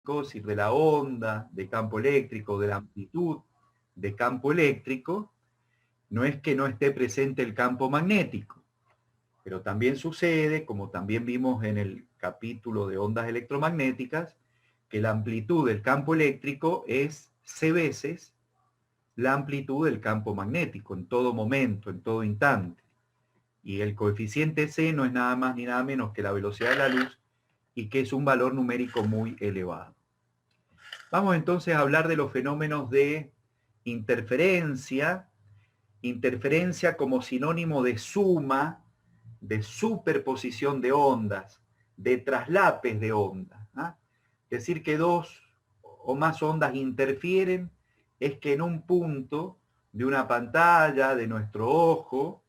decir, de la onda, de campo eléctrico, de la amplitud de campo eléctrico, no es que no esté presente el campo magnético, pero también sucede, como también vimos en el capítulo de ondas electromagnéticas, que la amplitud del campo eléctrico es C veces la amplitud del campo magnético en todo momento, en todo instante. Y el coeficiente C no es nada más ni nada menos que la velocidad de la luz y que es un valor numérico muy elevado. Vamos entonces a hablar de los fenómenos de interferencia, interferencia como sinónimo de suma, de superposición de ondas, de traslapes de ondas. ¿Ah? Es decir, que dos o más ondas interfieren, es que en un punto de una pantalla, de nuestro ojo,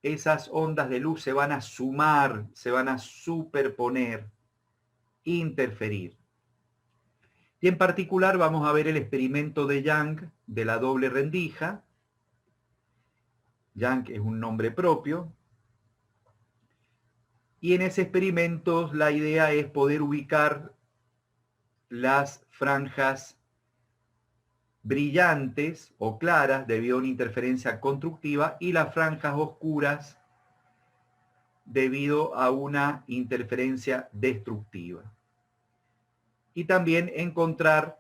esas ondas de luz se van a sumar, se van a superponer, interferir. Y en particular vamos a ver el experimento de Young de la doble rendija. Young es un nombre propio. Y en ese experimento la idea es poder ubicar las franjas brillantes o claras debido a una interferencia constructiva y las franjas oscuras debido a una interferencia destructiva. Y también encontrar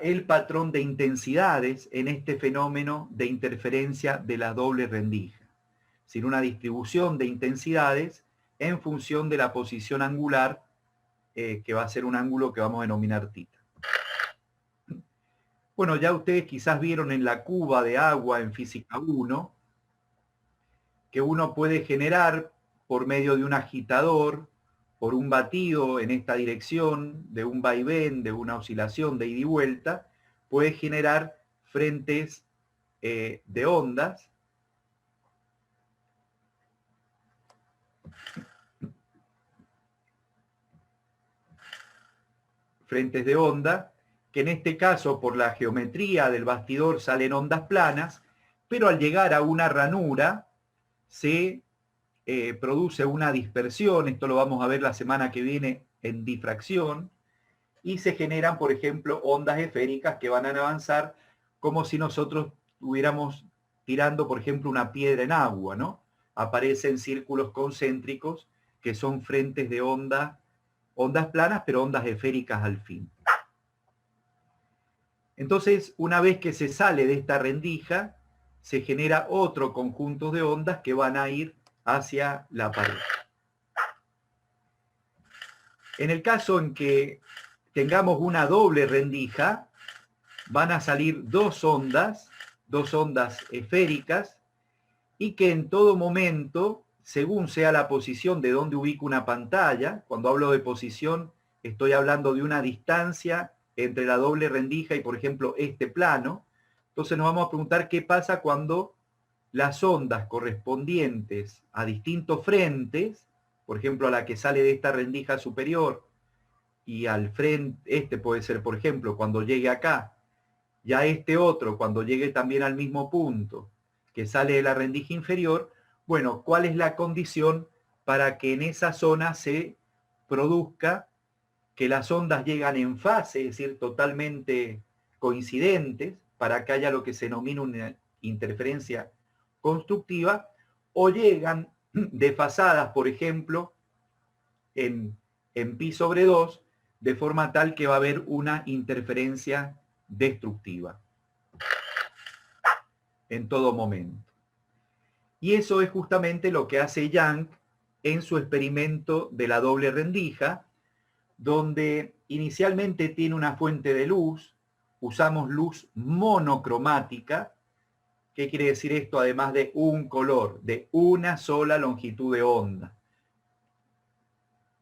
el patrón de intensidades en este fenómeno de interferencia de la doble rendija, sin una distribución de intensidades en función de la posición angular, que va a ser un ángulo que vamos a denominar θ. Bueno, ya ustedes quizás vieron en la cuba de agua en física 1 que uno puede generar por medio de un agitador, por un batido en esta dirección, de un vaivén, de una oscilación de ida y vuelta, puede generar frentes de ondas. Frentes de onda, que en este caso por la geometría del bastidor salen ondas planas, pero al llegar a una ranura se produce una dispersión, esto lo vamos a ver la semana que viene en difracción, y se generan, por ejemplo, ondas esféricas que van a avanzar como si nosotros estuviéramos tirando, por ejemplo, una piedra en agua, ¿no? Aparecen círculos concéntricos que son frentes de onda, ondas planas, pero ondas esféricas al fin. Entonces, una vez que se sale de esta rendija, se genera otro conjunto de ondas que van a ir hacia la pared. En el caso en que tengamos una doble rendija, van a salir dos ondas esféricas, y que en todo momento, según sea la posición de donde ubico una pantalla, cuando hablo de posición, estoy hablando de una distancia entre la doble rendija y, por ejemplo, este plano. Entonces nos vamos a preguntar qué pasa cuando las ondas correspondientes a distintos frentes, por ejemplo, a la que sale de esta rendija superior y al frente, este puede ser, por ejemplo, cuando llegue acá, y a este otro, cuando llegue también al mismo punto, que sale de la rendija inferior, bueno, ¿cuál es la condición para que en esa zona se produzca que las ondas llegan en fase, es decir, totalmente coincidentes, para que haya lo que se denomina una interferencia constructiva, o llegan desfasadas, por ejemplo, en pi sobre 2, de forma tal que va a haber una interferencia destructiva en todo momento. Y eso es justamente lo que hace Young en su experimento de la doble rendija, donde inicialmente tiene una fuente de luz, usamos luz monocromática. ¿Qué quiere decir esto? Además de un color, de una sola longitud de onda.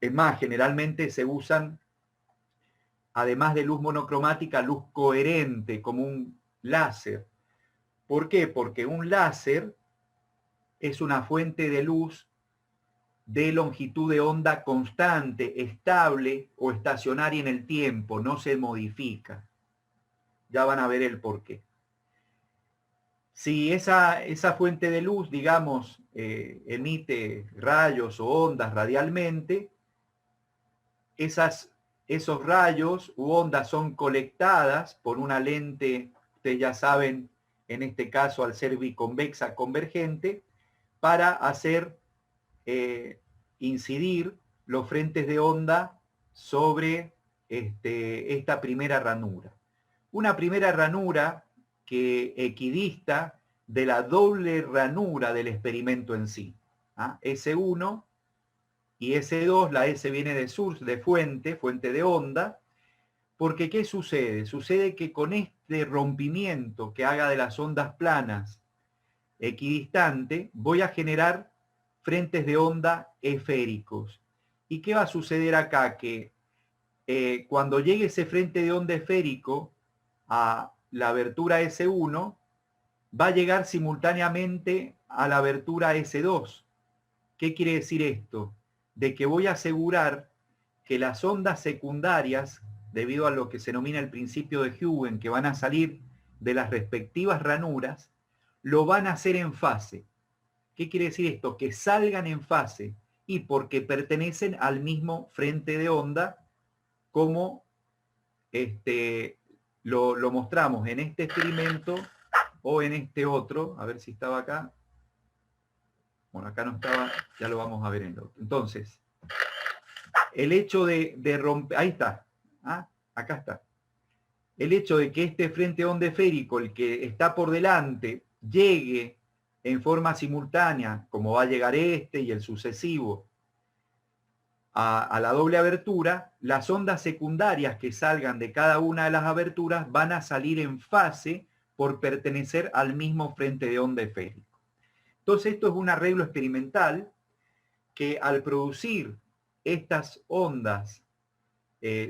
Es más, generalmente se usan, además de luz monocromática, luz coherente, como un láser. ¿Por qué? Porque un láser es una fuente de luz de longitud de onda constante, estable o estacionaria en el tiempo, no se modifica. Ya van a ver el porqué. Si esa fuente de luz, digamos, emite rayos o ondas radialmente, esos rayos u ondas son colectadas por una lente, ustedes ya saben, en este caso al ser biconvexa convergente, para hacer incidir los frentes de onda sobre esta primera ranura. Una primera ranura que equidista de la doble ranura del experimento en sí. ¿Ah? S1 y S2, la S viene de source, de fuente de onda, porque ¿qué sucede? Sucede que con este rompimiento que haga de las ondas planas equidistante, voy a generar frentes de onda esféricos. ¿Y qué va a suceder acá? Que cuando llegue ese frente de onda esférico a la abertura S1, va a llegar simultáneamente a la abertura S2. ¿Qué quiere decir esto? De que voy a asegurar que las ondas secundarias, debido a lo que se denomina el principio de Huygens, que van a salir de las respectivas ranuras, lo van a hacer en fase. ¿Qué quiere decir esto? Que salgan en fase y porque pertenecen al mismo frente de onda, como lo mostramos en este experimento o en este otro. A ver si estaba acá. Bueno, acá no estaba, ya lo vamos a ver en el otro. Entonces, el hecho de romper, ahí está, ¿ah? Acá está. El hecho de que este frente de onda esférico, el que está por delante, llegue en forma simultánea, como va a llegar este y el sucesivo, a la doble abertura, las ondas secundarias que salgan de cada una de las aberturas van a salir en fase por pertenecer al mismo frente de onda esférico. Entonces esto es un arreglo experimental que al producir estas ondas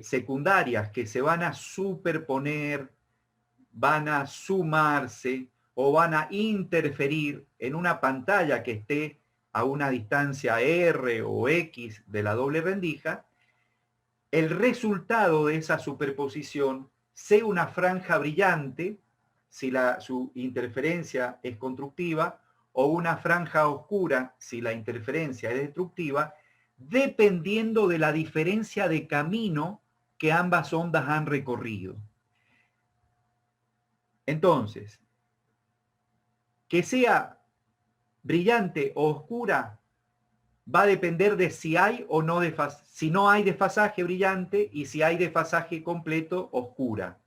secundarias que se van a superponer, van a sumarse o van a interferir en una pantalla que esté a una distancia R o X de la doble rendija, el resultado de esa superposición sea una franja brillante, si su interferencia es constructiva, o una franja oscura, si la interferencia es destructiva, dependiendo de la diferencia de camino que ambas ondas han recorrido. Entonces, que sea brillante o oscura va a depender de si hay o no desfasaje, si no hay desfasaje brillante y si hay desfasaje completo oscura.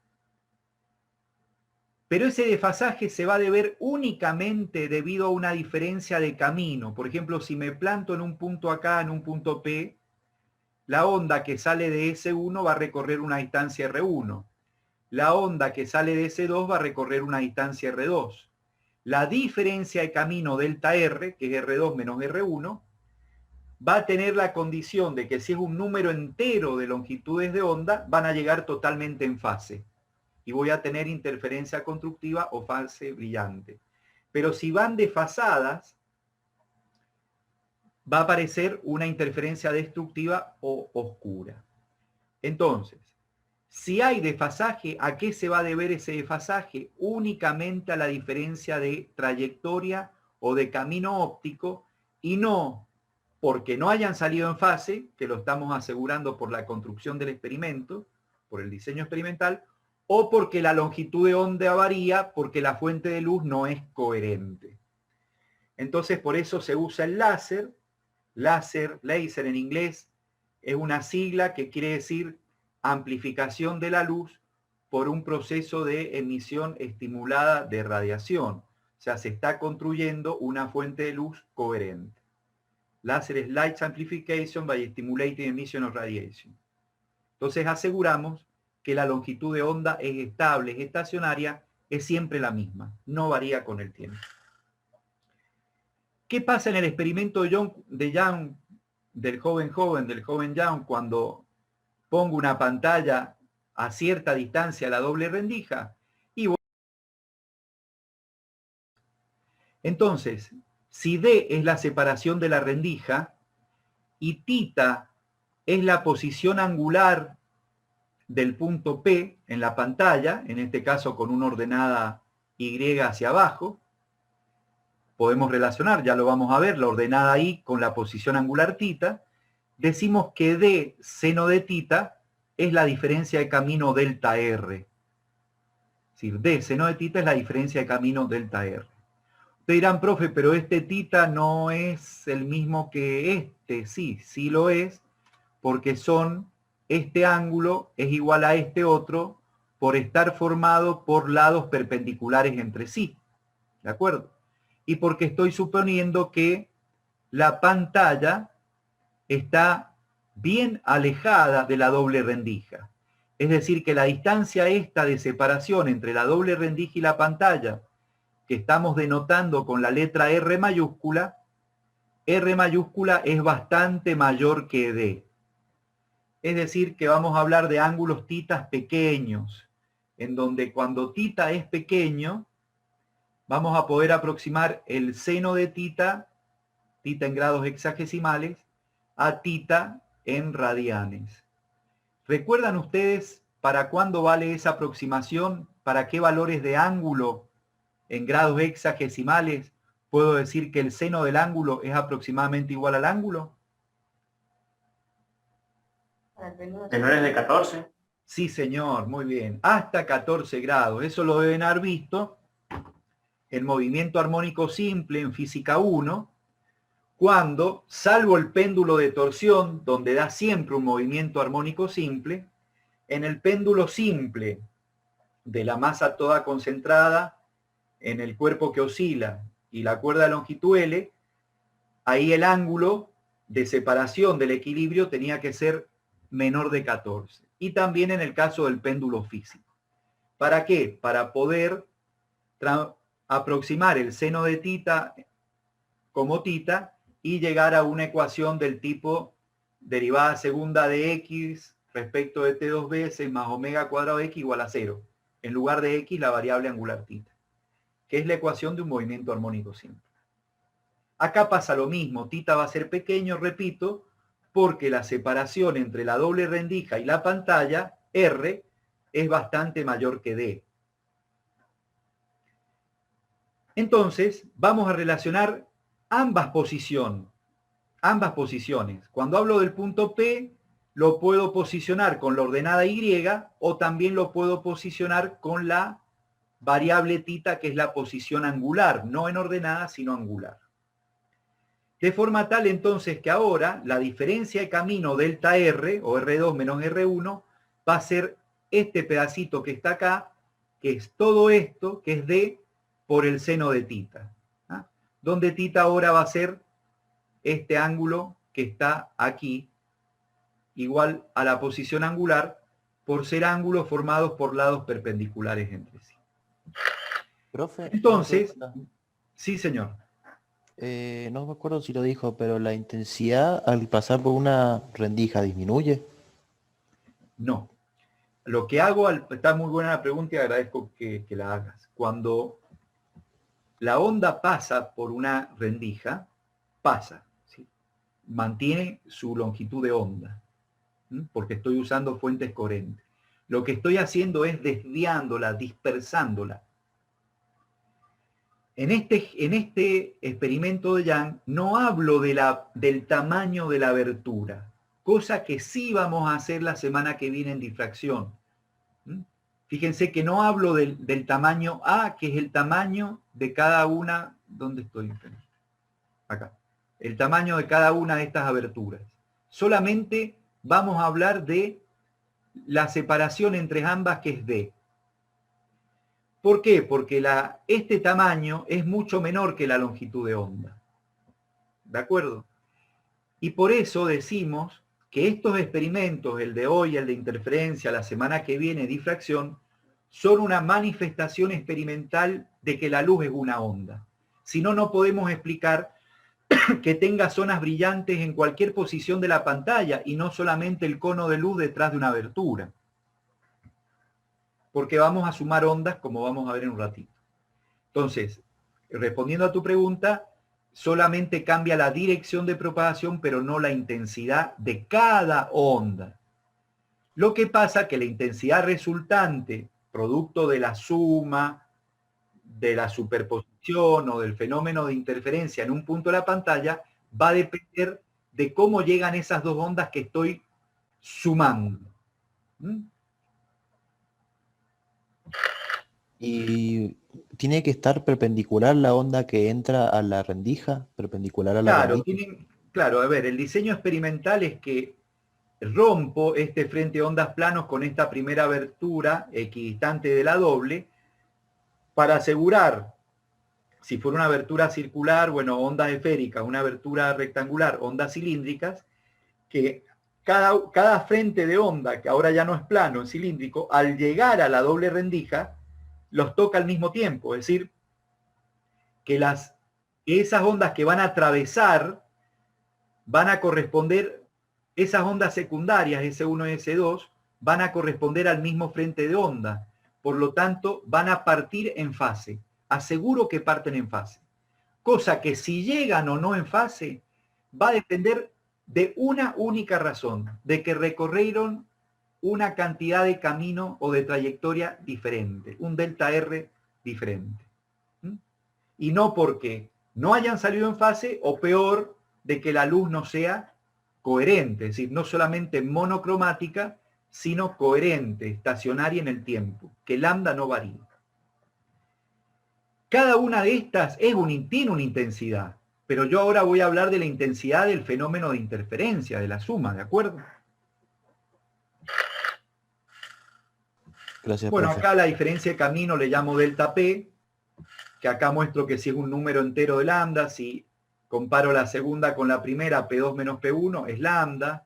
Pero ese desfasaje se va a deber únicamente debido a una diferencia de camino. Por ejemplo, si me planto en un punto acá, en un punto P, la onda que sale de S1 va a recorrer una distancia R1. La onda que sale de S2 va a recorrer una distancia R2. La diferencia de camino delta R, que es R2 menos R1, va a tener la condición de que si es un número entero de longitudes de onda, van a llegar totalmente en fase. Y voy a tener interferencia constructiva o fase brillante. Pero si van desfasadas, va a aparecer una interferencia destructiva o oscura. Entonces, si hay desfasaje, ¿a qué se va a deber ese desfasaje? Únicamente a la diferencia de trayectoria o de camino óptico y no porque no hayan salido en fase, que lo estamos asegurando por la construcción del experimento, por el diseño experimental, o porque la longitud de onda varía, porque la fuente de luz no es coherente. Entonces, por eso se usa el láser. Laser en inglés, es una sigla que quiere decir amplificación de la luz por un proceso de emisión estimulada de radiación. O sea, se está construyendo una fuente de luz coherente. Láser es Light Amplification by Stimulating Emission of Radiation. Entonces aseguramos que la longitud de onda es estable, es estacionaria, es siempre la misma, no varía con el tiempo. ¿Qué pasa en el experimento de Young, del joven Young, cuando pongo una pantalla a cierta distancia a la doble rendija? Entonces, si D es la separación de la rendija y θ es la posición angular del punto P en la pantalla, en este caso con una ordenada Y hacia abajo, podemos relacionar, ya lo vamos a ver, la ordenada Y con la posición angular θ, decimos que D seno de θ es la diferencia de camino delta R. Es decir, D seno de tita es la diferencia de camino delta R. Ustedes dirán, profe, pero este tita no es el mismo que este. Sí, sí lo es, porque este ángulo es igual a este otro por estar formado por lados perpendiculares entre sí. ¿De acuerdo? Y porque estoy suponiendo que la pantalla está bien alejada de la doble rendija. Es decir, que la distancia esta de separación entre la doble rendija y la pantalla, que estamos denotando con la letra R mayúscula es bastante mayor que D. Es decir, que vamos a hablar de ángulos titas pequeños, en donde cuando tita es pequeño, vamos a poder aproximar el seno de tita en grados hexagesimales, a tita en radianes. ¿Recuerdan ustedes para cuándo vale esa aproximación? ¿Para qué valores de ángulo en grados hexagesimales puedo decir que el seno del ángulo es aproximadamente igual al ángulo? Menores de 14. Sí, señor, muy bien. Hasta 14 grados. Eso lo deben haber visto en movimiento armónico simple en física 1, cuando, salvo el péndulo de torsión, donde da siempre un movimiento armónico simple, en el péndulo simple de la masa toda concentrada en el cuerpo que oscila y la cuerda de longitud L, ahí el ángulo de separación del equilibrio tenía que ser menor de 14. Y también en el caso del péndulo físico. ¿Para qué? Para poder aproximar el seno de tita como tita y llegar a una ecuación del tipo derivada segunda de x respecto de t dos veces más omega cuadrado de x igual a 0. En lugar de x, la variable angular tita, que es la ecuación de un movimiento armónico simple. Acá pasa lo mismo, tita va a ser pequeño, repito, porque la separación entre la doble rendija y la pantalla, R, es bastante mayor que D. Entonces, vamos a relacionar ambas posiciones. Cuando hablo del punto P, lo puedo posicionar con la ordenada Y o también lo puedo posicionar con la variable tita, que es la posición angular, no en ordenada, sino angular. De forma tal entonces que ahora la diferencia de camino delta R, o R2 menos R1, va a ser este pedacito que está acá, que es todo esto, que es D por el seno de tita. ¿Ah? Donde tita ahora va a ser este ángulo que está aquí, igual a la posición angular, por ser ángulos formados por lados perpendiculares entre sí. Profe, Entonces, sí, señor. no me acuerdo si lo dijo, pero la intensidad al pasar por una rendija disminuye. No. Lo que hago, está muy buena la pregunta y agradezco que la hagas. Cuando la onda pasa por una rendija, pasa, ¿sí? Mantiene su longitud de onda, ¿sí? Porque estoy usando fuentes coherentes. Lo que estoy haciendo es desviándola, dispersándola. En este experimento de Young no hablo del tamaño de la abertura, cosa que sí vamos a hacer la semana que viene en difracción. Fíjense que no hablo del tamaño A, que es el tamaño de cada una. ¿Dónde estoy? Acá. El tamaño de cada una de estas aberturas. Solamente vamos a hablar de la separación entre ambas, que es D. ¿Por qué? Porque este tamaño es mucho menor que la longitud de onda. ¿De acuerdo? Y por eso decimos que estos experimentos, el de hoy, el de interferencia, la semana que viene, difracción, son una manifestación experimental de que la luz es una onda. Si no, no podemos explicar que tenga zonas brillantes en cualquier posición de la pantalla y no solamente el cono de luz detrás de una abertura. Porque vamos a sumar ondas, como vamos a ver en un ratito. Entonces, respondiendo a tu pregunta, solamente cambia la dirección de propagación, pero no la intensidad de cada onda. Lo que pasa es que la intensidad resultante, producto de la suma, de la superposición o del fenómeno de interferencia en un punto de la pantalla, va a depender de cómo llegan esas dos ondas que estoy sumando. ¿Mm? Y tiene que estar perpendicular la onda que entra a la rendija, perpendicular a la Claro, rendija. claro, a ver, el diseño experimental es que rompo este frente de ondas planos con esta primera abertura equidistante de la doble para asegurar, si fuera una abertura circular, bueno, ondas esféricas, una abertura rectangular, ondas cilíndricas, que cada frente de onda, que ahora ya no es plano, es cilíndrico, al llegar a la doble rendija, los toca al mismo tiempo. Es decir, que esas ondas que van a atravesar van a corresponder, esas ondas secundarias, S1 y S2, van a corresponder al mismo frente de onda. Por lo tanto, van a partir en fase. Aseguro que parten en fase. Cosa que si llegan o no en fase, va a depender de una única razón, de que recorrieron una cantidad de camino o de trayectoria diferente, un delta R diferente. ¿Mm? Y no porque no hayan salido en fase, o peor, de que la luz no sea coherente, es decir, no solamente monocromática, sino coherente, estacionaria en el tiempo, que lambda no varía. Cada una de estas tiene una intensidad, pero yo ahora voy a hablar de la intensidad del fenómeno de interferencia, de la suma, ¿de acuerdo? Gracias, Bueno, profe. acá la diferencia de camino le llamo delta P, que acá muestro que si es un número entero de lambda, si comparo la segunda con la primera, P2 menos P1 es lambda,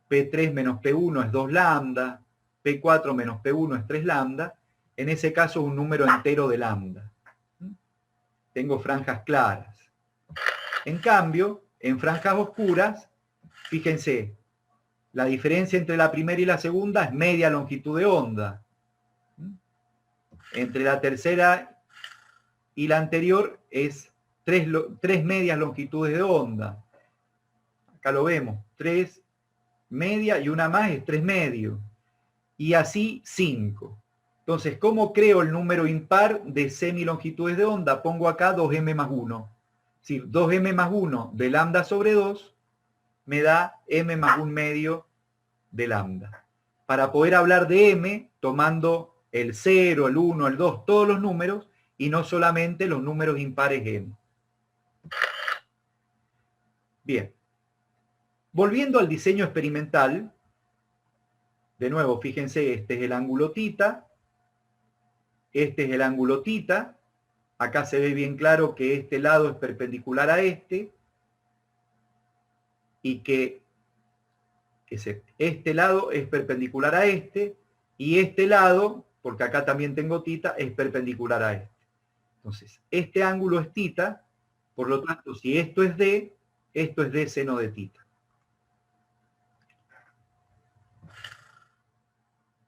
P3 menos P1 es 2 lambda, P4 menos P1 es 3 lambda, en ese caso es un número entero de lambda. Tengo franjas claras. En cambio, en franjas oscuras, fíjense, la diferencia entre la primera y la segunda es media longitud de onda. Entre la tercera y la anterior es 3 medias longitudes de onda. Acá lo vemos, 3 media y una más es 3 medio. Y así 5. Entonces, ¿cómo creo el número impar de semilongitudes de onda? Pongo acá 2m más 1. Es decir, 2m más 1 de lambda sobre 2 me da m más 1 medio de lambda. Para poder hablar de m, tomando el 0, el 1, el 2, todos los números, y no solamente los números impares m. Bien. Volviendo al diseño experimental, de nuevo, fíjense, este es el ángulo θ, este es el ángulo θ, acá se ve bien claro que este lado es perpendicular a este, y que este lado es perpendicular a este, y este lado, porque acá también tengo θ, es perpendicular a este. Entonces, este ángulo es θ, por lo tanto, si esto es D, esto es D seno de θ.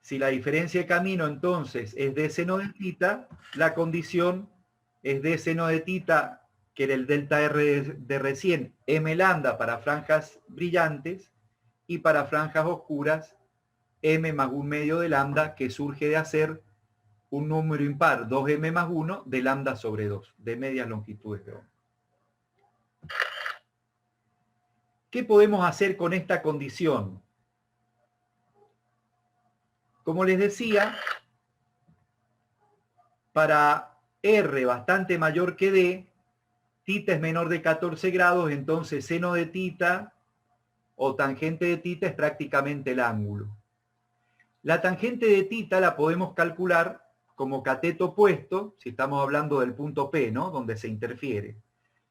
Si la diferencia de camino entonces es D seno de θ, la condición es D seno de θ, que era el delta R de recién, m lambda para franjas brillantes, y para franjas oscuras, m más 1 medio de lambda, que surge de hacer un número impar, 2m más 1, de lambda sobre 2, de medias longitudes de onda. ¿Qué podemos hacer con esta condición? Como les decía, para R bastante mayor que D, θ es menor de 14 grados, entonces seno de θ o tangente de θ es prácticamente el ángulo. La tangente de θ la podemos calcular como cateto opuesto, si estamos hablando del punto P, ¿no? Donde se interfiere,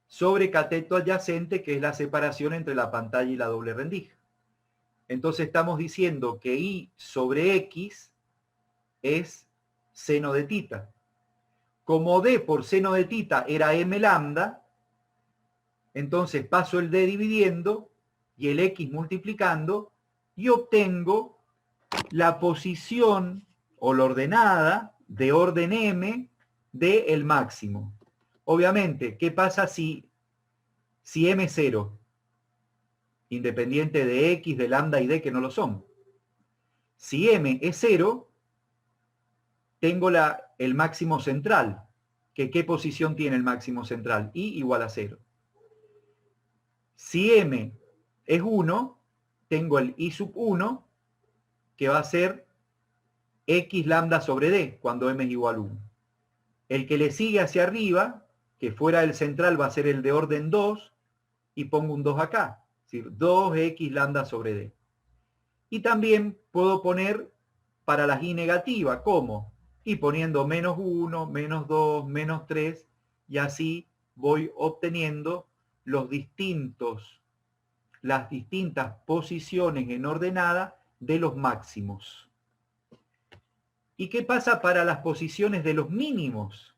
sobre cateto adyacente, que es la separación entre la pantalla y la doble rendija. Entonces estamos diciendo que I sobre X es seno de θ. Como D por seno de θ era m lambda, entonces paso el D dividiendo y el X multiplicando y obtengo la posición o la ordenada de orden M de el máximo. Obviamente, ¿qué pasa si M es 0? Independiente de X, de lambda y D, que no lo son. Si M es 0, tengo el máximo central. ¿Qué posición tiene el máximo central? I igual a 0. Si M es 1, tengo el I sub 1, que va a ser X lambda sobre D, cuando M es igual a 1. El que le sigue hacia arriba, que fuera del central, va a ser el de orden 2, y pongo un 2 acá, es decir, 2X lambda sobre D. Y también puedo poner para las I negativa, ¿cómo? Y poniendo menos 1, menos 2, menos 3, y así voy obteniendo las distintas posiciones en ordenada de los máximos. ¿Y qué pasa para las posiciones de los mínimos?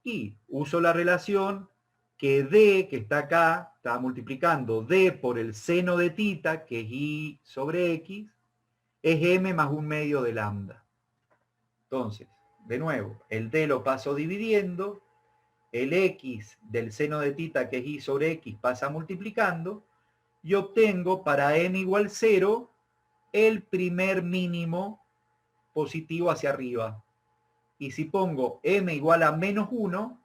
Y uso la relación que D, que está acá, está multiplicando D por el seno de tita, que es I sobre X, es M más 1/2 de lambda. Entonces, de nuevo, el D lo paso dividiendo, el X del seno de tita, que es I sobre X, pasa multiplicando, y obtengo para M igual 0 el primer mínimo positivo hacia arriba. Y si pongo M igual a menos 1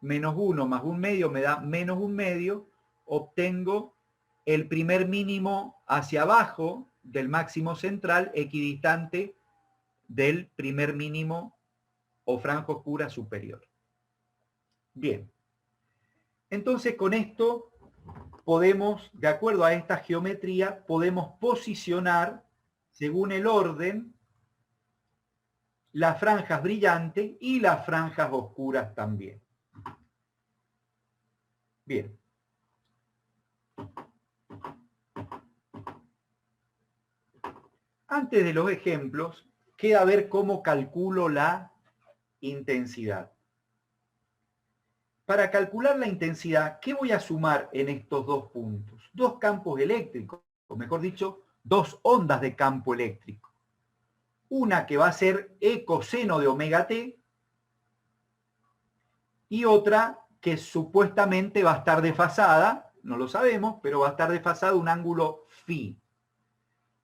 más 1/2 me da menos 1/2, obtengo el primer mínimo hacia abajo del máximo central equidistante del primer mínimo o franja oscura superior. Bien. Entonces con esto podemos, de acuerdo a esta geometría, podemos posicionar, según el orden, las franjas brillantes y las franjas oscuras también. Bien. Antes de los ejemplos, queda ver cómo calculo la intensidad. Para calcular la intensidad, ¿qué voy a sumar en estos dos puntos? Dos campos eléctricos, o mejor dicho, dos ondas de campo eléctrico. Una que va a ser E coseno de omega t y otra que supuestamente va a estar desfasada, no lo sabemos, pero va a estar desfasada un ángulo phi.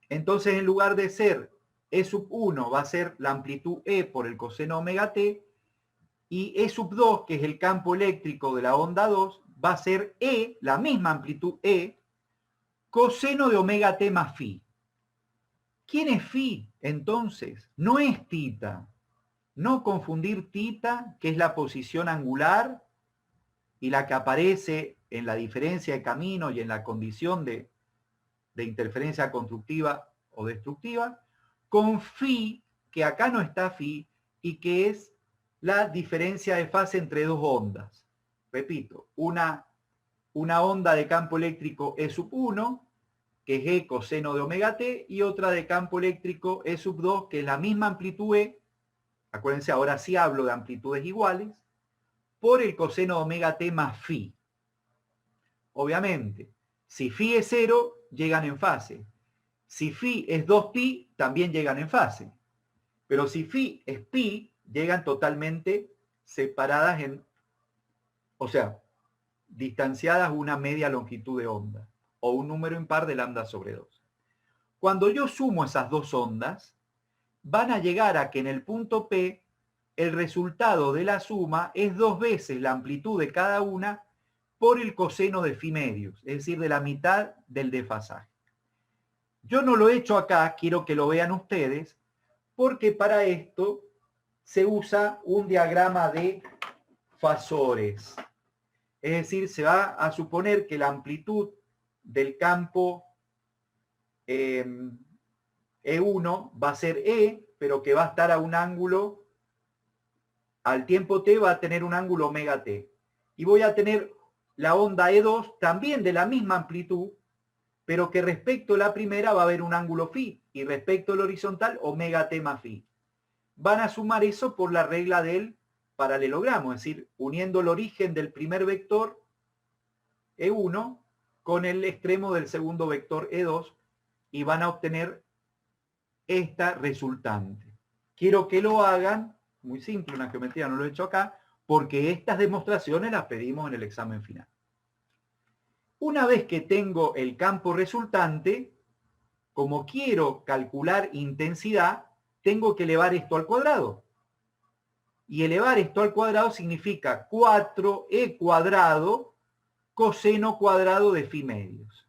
Entonces, en lugar de ser E sub 1, va a ser la amplitud E por el coseno omega t, y E sub 2, que es el campo eléctrico de la onda 2, va a ser E, la misma amplitud E, coseno de omega t más phi. ¿Quién es phi, entonces? No es tita. No confundir tita, que es la posición angular, y la que aparece en la diferencia de camino y en la condición de interferencia constructiva o destructiva, con phi, que acá no está phi, y que es la diferencia de fase entre dos ondas. Repito, una onda de campo eléctrico E sub 1, que es E coseno de omega t, y otra de campo eléctrico E sub 2, que es la misma amplitud E, acuérdense, ahora sí hablo de amplitudes iguales, por el coseno de omega t más phi. Obviamente, si phi es 0, llegan en fase. Si phi es 2pi, también llegan en fase. Pero si phi es pi, llegan totalmente separadas o sea, distanciadas una media longitud de onda, o un número impar de lambda sobre 2. Cuando yo sumo esas dos ondas, van a llegar a que en el punto P, el resultado de la suma es 2 veces la amplitud de cada una por el coseno de phi medios, es decir, de la mitad del desfasaje. Yo no lo he hecho acá, quiero que lo vean ustedes, porque para esto se usa un diagrama de fasores. Es decir, se va a suponer que la amplitud del campo E1 va a ser E, pero que va a estar a un ángulo, al tiempo t va a tener un ángulo omega t. Y voy a tener la onda E2 también de la misma amplitud, pero que respecto a la primera va a haber un ángulo phi, y respecto al horizontal, omega t más phi. Van a sumar eso por la regla del paralelogramo, es decir, uniendo el origen del primer vector E1 con el extremo del segundo vector E2, y van a obtener esta resultante. Quiero que lo hagan, muy simple, una geometría, no lo he hecho acá, porque estas demostraciones las pedimos en el examen final. Una vez que tengo el campo resultante, como quiero calcular intensidad, tengo que elevar esto al cuadrado. Y elevar esto al cuadrado significa 4e cuadrado coseno cuadrado de phi medios,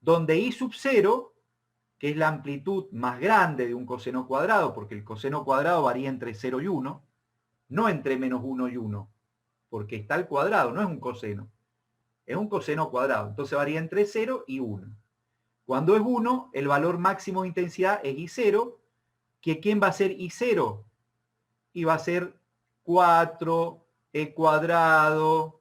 donde i sub 0 que es la amplitud más grande de un coseno cuadrado, porque el coseno cuadrado varía entre 0 y 1, no entre menos 1 y 1, porque está al cuadrado, no es un coseno, es un coseno cuadrado, entonces varía entre 0 y 1. Cuando es 1, el valor máximo de intensidad es I0, que ¿quién va a ser I0? Y va a ser 4 E cuadrado,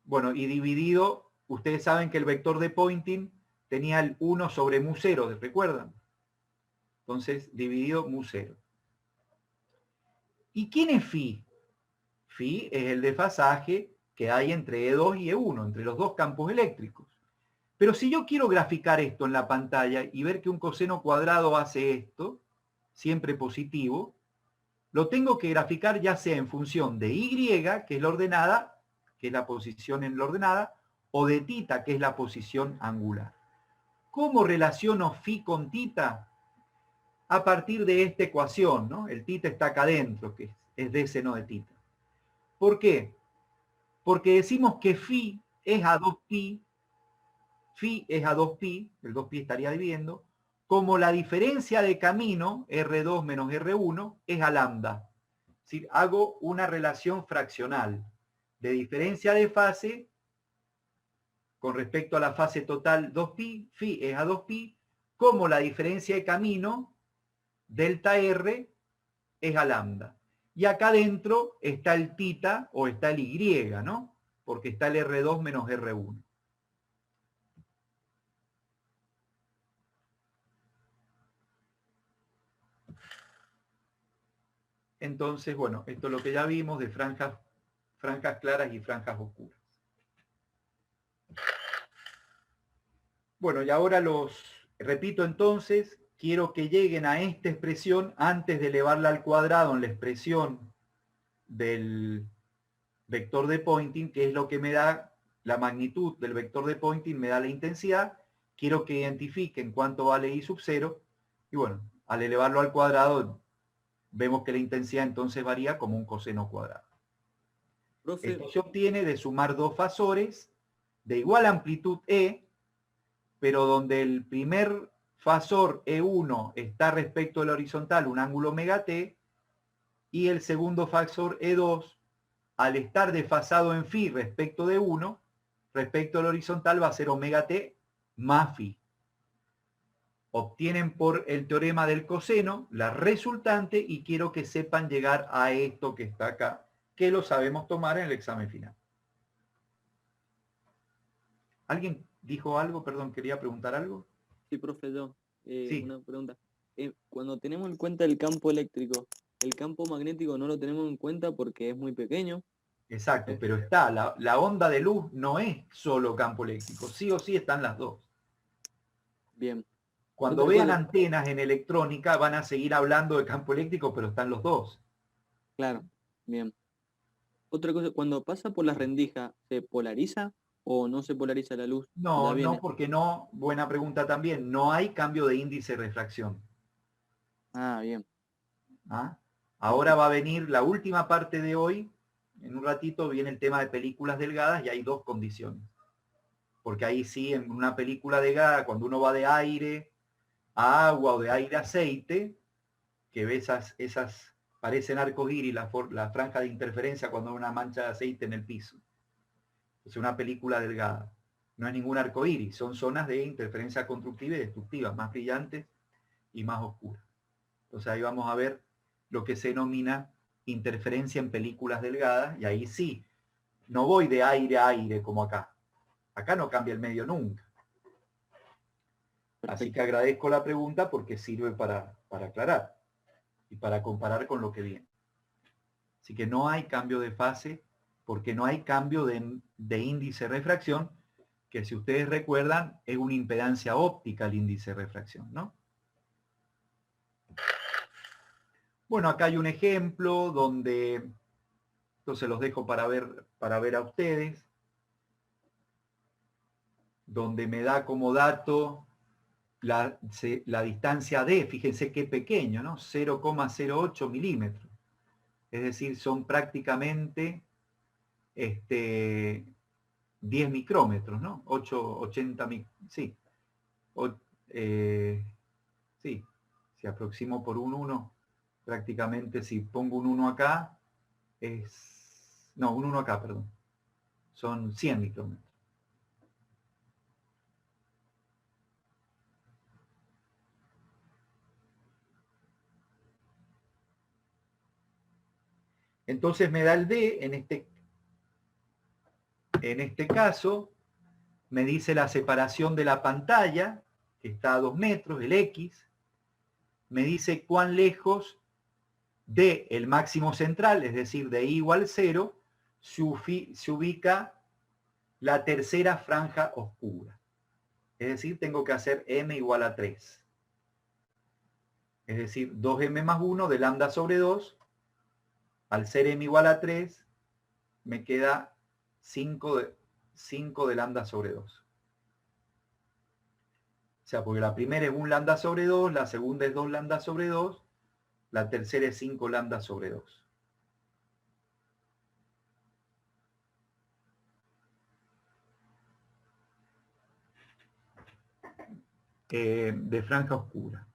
bueno, y dividido, ustedes saben que el vector de Poynting tenía el 1 sobre mu 0, ¿recuerdan? Entonces, dividido mu 0. ¿Y quién es phi? Phi es el desfasaje que hay entre E2 y E1, entre los dos campos eléctricos. Pero si yo quiero graficar esto en la pantalla y ver que un coseno cuadrado hace esto, siempre positivo, lo tengo que graficar ya sea en función de Y, que es la ordenada, que es la posición en la ordenada, o de tita, que es la posición angular. ¿Cómo relaciono phi con tita? A partir de esta ecuación, ¿no? El tita está acá adentro, que es de seno de tita. ¿Por qué? Porque decimos que phi es a 2pi, phi es a 2pi, el 2pi estaría dividiendo, como la diferencia de camino, R2 menos R1, es a lambda. Es decir, hago una relación fraccional de diferencia de fase con respecto a la fase total 2pi, phi es a 2pi, como la diferencia de camino, delta R, es a lambda. Y acá adentro está el tita o está el Y, ¿no? Porque está el R2 menos R1. Entonces, bueno, esto es lo que ya vimos de franjas claras y franjas oscuras. Bueno, y ahora repito entonces, quiero que lleguen a esta expresión antes de elevarla al cuadrado en la expresión del vector de Poynting, que es lo que me da la magnitud del vector de Poynting, me da la intensidad. Quiero que identifiquen cuánto vale I sub 0. Y bueno, al elevarlo al cuadrado, vemos que la intensidad entonces varía como un coseno cuadrado. Profe, Esto se obtiene de sumar dos fasores de igual amplitud E, pero donde el primer fasor E1 está respecto al horizontal, un ángulo omega t, y el segundo fasor E2, al estar desfasado en phi respecto de 1, respecto al horizontal va a ser omega t más phi. Obtienen por el teorema del coseno la resultante y quiero que sepan llegar a esto que está acá, que lo sabemos tomar en el examen final. ¿Alguien dijo algo? Perdón, quería preguntar algo. sí, profe, yo, Sí, una pregunta. Cuando tenemos en cuenta el campo eléctrico, el campo magnético no lo tenemos en cuenta porque es muy pequeño. exacto, pero está, la onda de luz no es solo campo eléctrico, sí o sí están las dos. Bien. Cuando Otra vean cosa, antenas en electrónica van a seguir hablando de campo eléctrico, pero están los dos. claro, bien. Otra cosa, cuando pasa por la rendija, ¿se polariza o no se polariza la luz? Ya No, no, viene. porque no, buena pregunta también, no hay cambio de índice de refracción. Ah, bien, ¿Ah? Ahora perfecto. va a venir la última parte de hoy, en un ratito viene el tema de películas delgadas y hay dos condiciones. Porque ahí sí, en una película delgada, cuando uno va de aire a agua o de aire a aceite, que ve esas parecen arcoíris, la franja de interferencia cuando hay una mancha de aceite en el piso. Es una película delgada. No es ningún arcoíris, son zonas de interferencia constructiva y destructiva, más brillantes y más oscuras. Entonces ahí vamos a ver lo que se denomina interferencia en películas delgadas, y ahí sí, no voy de aire a aire como acá. Acá no cambia el medio nunca. Así que Perfecto. agradezco la pregunta porque sirve para aclarar y para comparar con lo que viene. Así que no hay cambio de fase porque no hay cambio de índice de refracción, que si ustedes recuerdan es una impedancia óptica el índice de refracción, ¿no? Bueno, acá hay un ejemplo donde, entonces los dejo para ver a ustedes, donde me da como dato la distancia D, fíjense qué pequeño, ¿no? 0,08 milímetros. Es decir, son prácticamente 10 micrómetros, ¿no? 80, sí, Sí, si aproximo por un 1, prácticamente si pongo un 1 acá, no, un 1 acá, perdón. Son 100 micrómetros. Entonces me da el D, en este caso, me dice la separación de la pantalla, que está a 2 metros, el X. Me dice cuán lejos del máximo central, es decir, de I igual 0, se ubica la tercera franja oscura. Es decir, tengo que hacer M igual a 3. Es decir, 2M más 1 de lambda sobre 2. Al ser M igual a 3, me queda 5 de lambda sobre 2. O sea, porque la primera es 1 lambda sobre 2, la segunda es 2 lambda sobre 2, la tercera es 5 lambda sobre 2. De franja oscura.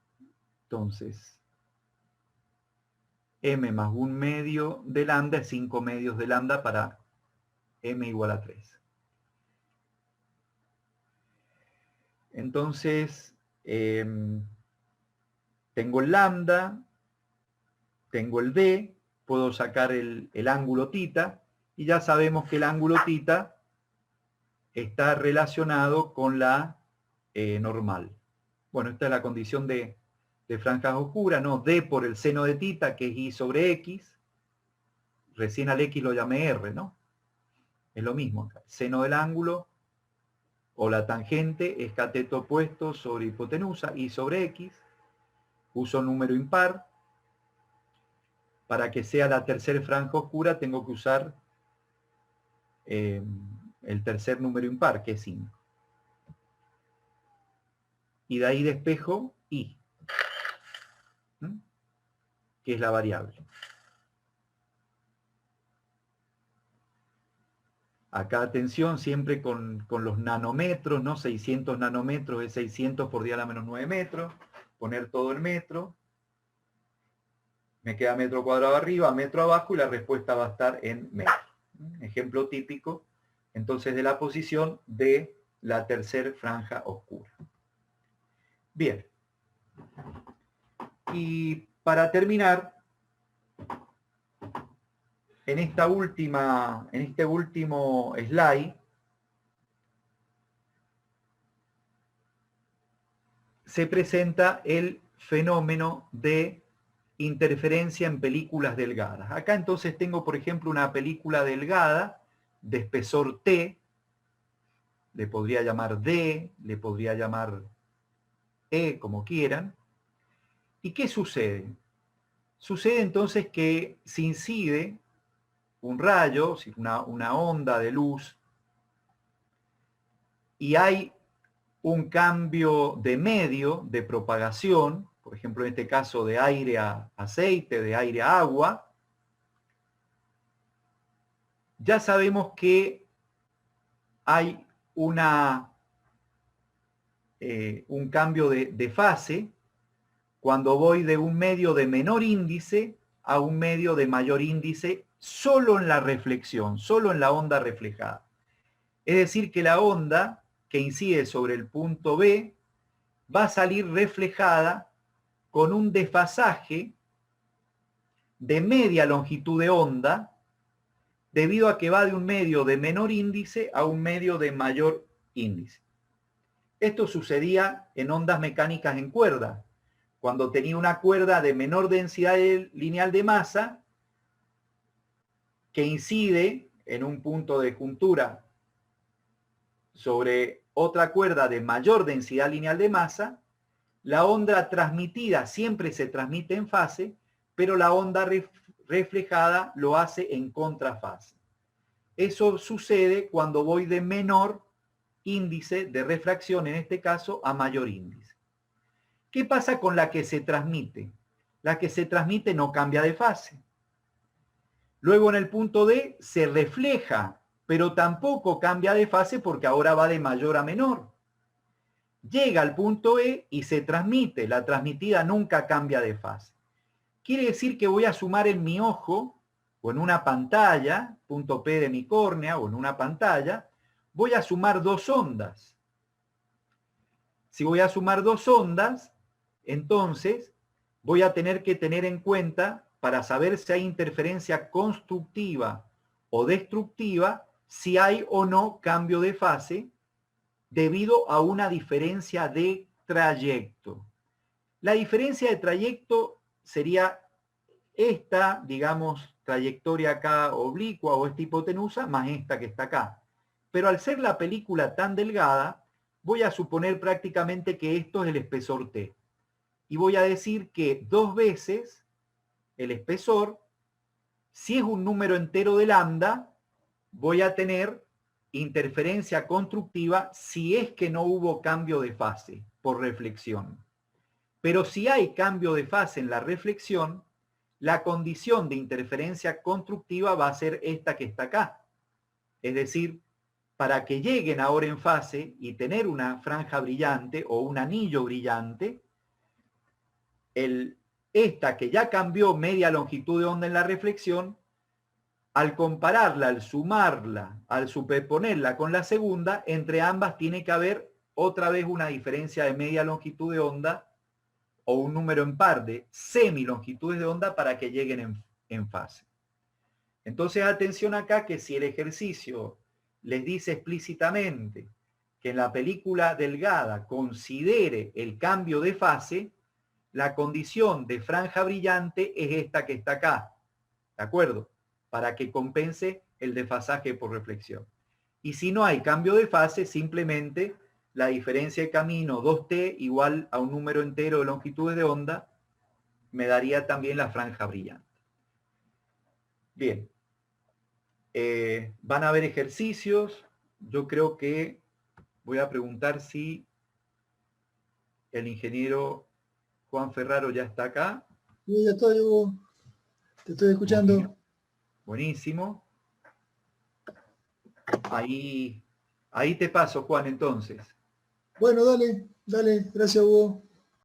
Entonces, M más 1 medio de lambda es 5 medios de lambda para M igual a 3. Entonces, tengo el lambda, tengo el D, puedo sacar el ángulo θ, y ya sabemos que el ángulo θ está relacionado con la normal. Bueno, esta es la condición de franjas oscuras, ¿no? D por el seno de θ, que es I sobre X. Recién al X lo llamé R, ¿no? Es lo mismo. Seno del ángulo o la tangente es cateto opuesto sobre hipotenusa, I sobre X. Uso número impar. Para que sea la tercera franja oscura tengo que usar el tercer número impar, que es 5. Y de ahí despejo I, que es la variable. Acá atención siempre con los nanómetros, ¿no? 600 nanómetros es 600 por 10 a la menos 9 metros. Poner todo el metro. Me queda metro cuadrado arriba, metro abajo y la respuesta va a estar en metro. Ejemplo típico, entonces, de la posición de la tercera franja oscura. Bien. Y para terminar, en este último slide, se presenta el fenómeno de interferencia en películas delgadas. Acá entonces tengo, por ejemplo, una película delgada de espesor T, le podría llamar D, le podría llamar E, como quieran. ¿Y qué sucede? Sucede entonces que se incide un rayo, una onda de luz, y hay un cambio de medio de propagación, por ejemplo, en este caso de aire a aceite, de aire a agua. Ya sabemos que hay un cambio de fase cuando voy de un medio de menor índice a un medio de mayor índice solo en la reflexión, solo en la onda reflejada. Es decir, que la onda que incide sobre el punto B va a salir reflejada con un desfasaje de media longitud de onda, debido a que va de un medio de menor índice a un medio de mayor índice. Esto sucedía en ondas mecánicas en cuerda, cuando tenía una cuerda de menor densidad lineal de masa, que incide en un punto de juntura sobre otra cuerda de mayor densidad lineal de masa. La onda transmitida siempre se transmite en fase, pero la onda reflejada lo hace en contrafase. Eso sucede cuando voy de menor índice de refracción, en este caso, a mayor índice. ¿Qué pasa con la que se transmite? La que se transmite no cambia de fase. Luego en el punto D se refleja, pero tampoco cambia de fase porque ahora va de mayor a menor. llega al punto E y se transmite. La transmitida nunca cambia de fase. Quiere decir que voy a sumar en mi ojo, o en una pantalla, punto P de mi córnea, o en una pantalla, voy a sumar dos ondas. Si voy a sumar dos ondas, entonces voy a tener que tener en cuenta, para saber si hay interferencia constructiva o destructiva, si hay o no cambio de fase, debido a una diferencia de trayecto. La diferencia de trayecto sería esta, digamos, trayectoria acá oblicua o esta hipotenusa, más esta que está acá. Pero al ser la película tan delgada, voy a suponer prácticamente que esto es el espesor T. Y voy a decir que 2 veces el espesor, si es un número entero de lambda, voy a tener interferencia constructiva si es que no hubo cambio de fase por reflexión. Pero si hay cambio de fase en la reflexión, la condición de interferencia constructiva va a ser esta que está acá. Es decir, para que lleguen ahora en fase y tener una franja brillante o un anillo brillante, esta que ya cambió media longitud de onda en la reflexión, al compararla, al sumarla, al superponerla con la segunda, entre ambas tiene que haber otra vez una diferencia de media longitud de onda o un número en par de semilongitudes de onda para que lleguen en fase. Entonces, atención acá, que si el ejercicio les dice explícitamente que en la película delgada considere el cambio de fase, la condición de franja brillante es esta que está acá, ¿de acuerdo? Para que compense el desfasaje por reflexión. Y si no hay cambio de fase, simplemente la diferencia de camino 2t igual a un número entero de longitudes de onda, me daría también la franja brillante. Bien. Van a haber ejercicios. Yo creo que voy a preguntar si el ingeniero Juan Ferraro ya está acá. Sí, ya estoy, Hugo. Te estoy escuchando. Buenísimo. Ahí te paso, Juan, entonces. Bueno, dale, gracias, Hugo.